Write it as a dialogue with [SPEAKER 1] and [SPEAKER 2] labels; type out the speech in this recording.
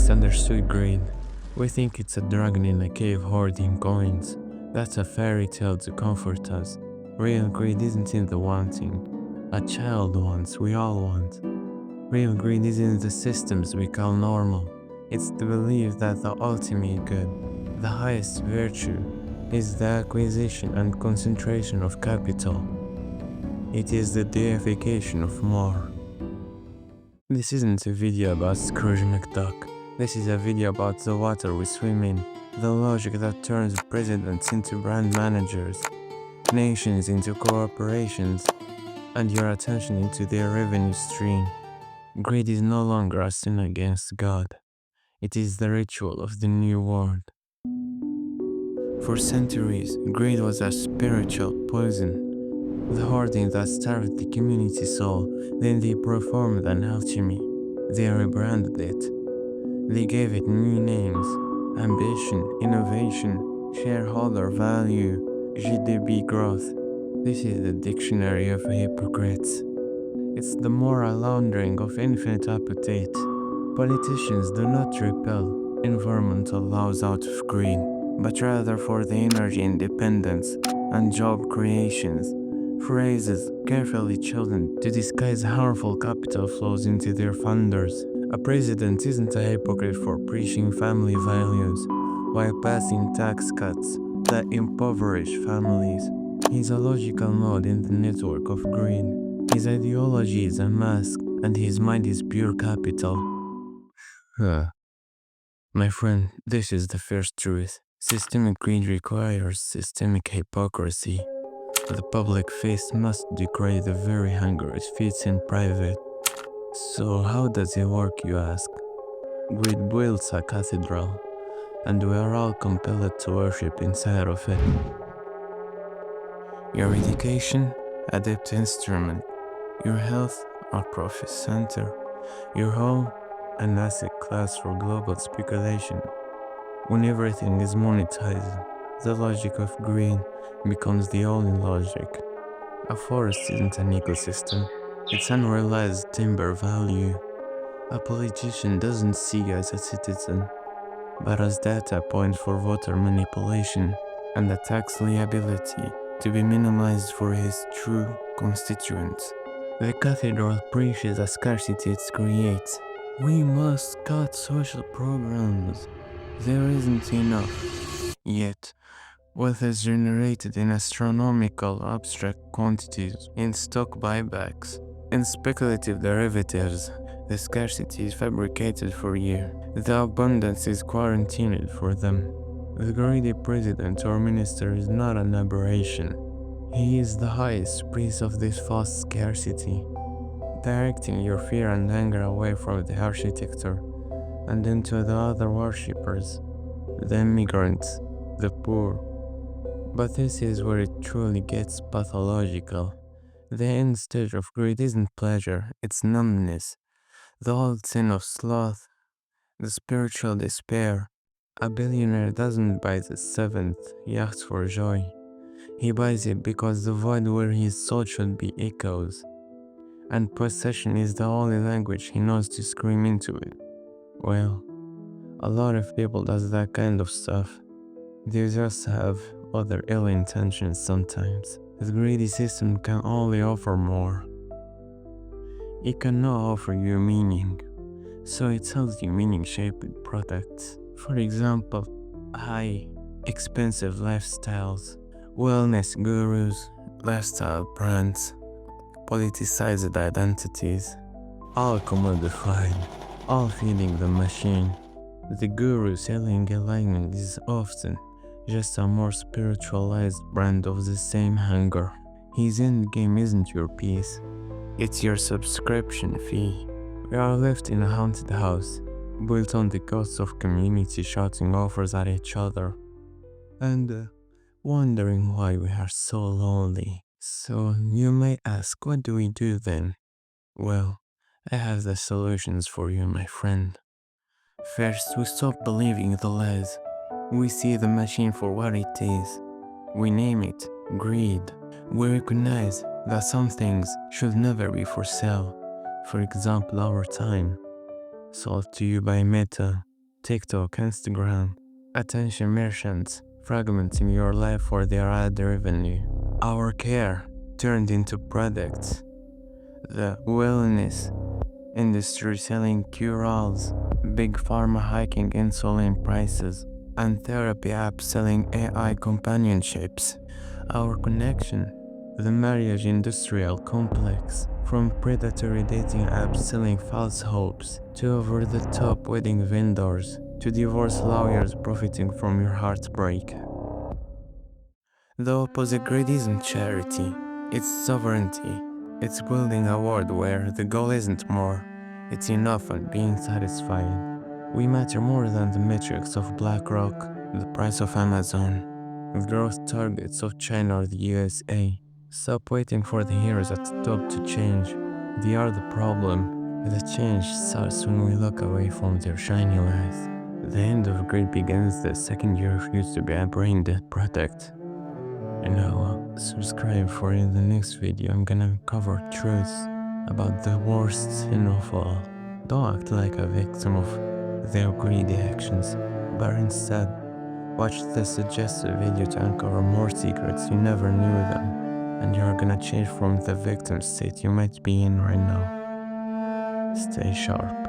[SPEAKER 1] misunderstood greed. We think it's a dragon in a cave hoarding coins. That's a fairy tale to comfort us. Real greed isn't in the wanting. A child wants, we all want. Real greed is in the systems we call normal. It's the belief that the ultimate good, the highest virtue, is the acquisition and concentration of capital. It is the deification of more. This isn't a video about Scrooge McDuck. This is a video about the water we swim in, the logic that turns presidents into brand managers, nations into corporations, and your attention into their revenue stream. Greed is no longer a sin against God. It is the ritual of the new world. For centuries, greed was a spiritual poison, the hoarding that starved the community soul. Then they performed an alchemy. They rebranded it. They gave it new names: ambition, innovation, shareholder value, GDP growth. This is the dictionary of hypocrites. It's the moral laundering of infinite appetite. Politicians do not repel environmental laws out of greed, but rather for the energy independence and job creations. Phrases carefully chosen to disguise harmful capital flows into their funders. A president isn't a hypocrite for preaching family values while passing tax cuts that impoverish families. He's a logical node in the network of greed. His ideology is a mask, and his mind is pure capital. My friend, this is the first truth. Systemic greed requires systemic hypocrisy. The public face must degrade the very hunger it feeds in private. So how does it work, you ask? Greed builds a cathedral, and we are all compelled to worship inside of it. Your education, a debt instrument. Your health, a profit center. Your home, an asset class for global speculation. When everything is monetized, the logic of greed becomes the only logic. A forest isn't an ecosystem, it's unrealized timber value. A politician doesn't see you as a citizen, but as data point for voter manipulation and a tax liability to be minimized for his true constituents. The cathedral preaches a scarcity it creates. We must cut social programs. There isn't enough. Yet, wealth is generated in astronomical abstract quantities, in stock buybacks, in speculative derivatives. The scarcity is fabricated for you. The abundance is quarantined for them. The greedy president or minister is not an aberration. He is the highest priest of this false scarcity, directing your fear and anger away from the architecture and into the other worshippers, the immigrants, the poor. But this is where it truly gets pathological. The end stage of greed isn't pleasure, it's numbness. The old sin of sloth, the spiritual despair. A billionaire doesn't buy the seventh yacht for joy. He buys it because the void where his soul should be echoes, and possession is the only language he knows to scream into it. Well, a lot of people does that kind of stuff. They just have other ill intentions sometimes. The greedy system can only offer more. It cannot offer you meaning, so it sells you meaning-shaped products. For example, high, expensive lifestyles, wellness gurus, lifestyle brands, politicized identities, all commodified, all feeding the machine. The guru selling enlightenment is often just a more spiritualized brand of the same hunger. His endgame isn't your peace, it's your subscription fee. We are left in a haunted house, built on the ghosts of community shouting offers at each other, and wondering why we are so lonely. So you may ask, what do we do then? Well, I have the solutions for you, my friend. First, we stop believing the lies. We see the machine for what it is. We name it greed. We recognize that some things should never be for sale. For example, our time, sold to you by Meta, TikTok, Instagram, attention merchants fragmenting your life for their ad revenue. Our care turned into products. The wellness industry selling cure-alls, big pharma hiking insulin prices, and therapy apps selling AI companionships. Our connection, the marriage industrial complex, from predatory dating apps selling false hopes, to over-the-top wedding vendors, to divorce lawyers profiting from your heartbreak. The opposite grid isn't charity, it's sovereignty. It's building a world where the goal isn't more, it's enough and being satisfied. We matter more than the metrics of BlackRock, the price of Amazon, the growth targets of China or the USA. Stop waiting for the heroes at the top to change. They are the problem. The change starts when we look away from their shiny lights. The end of greed begins the second you refuse to be a brain-dead product. Subscribe for in the next video. I'm gonna cover truths about the worst sin of all. Don't act like a victim of their greedy actions, but instead, watch the suggested video to uncover more secrets you never knew them, and you're gonna change from the victim state you might be in right now. Stay sharp.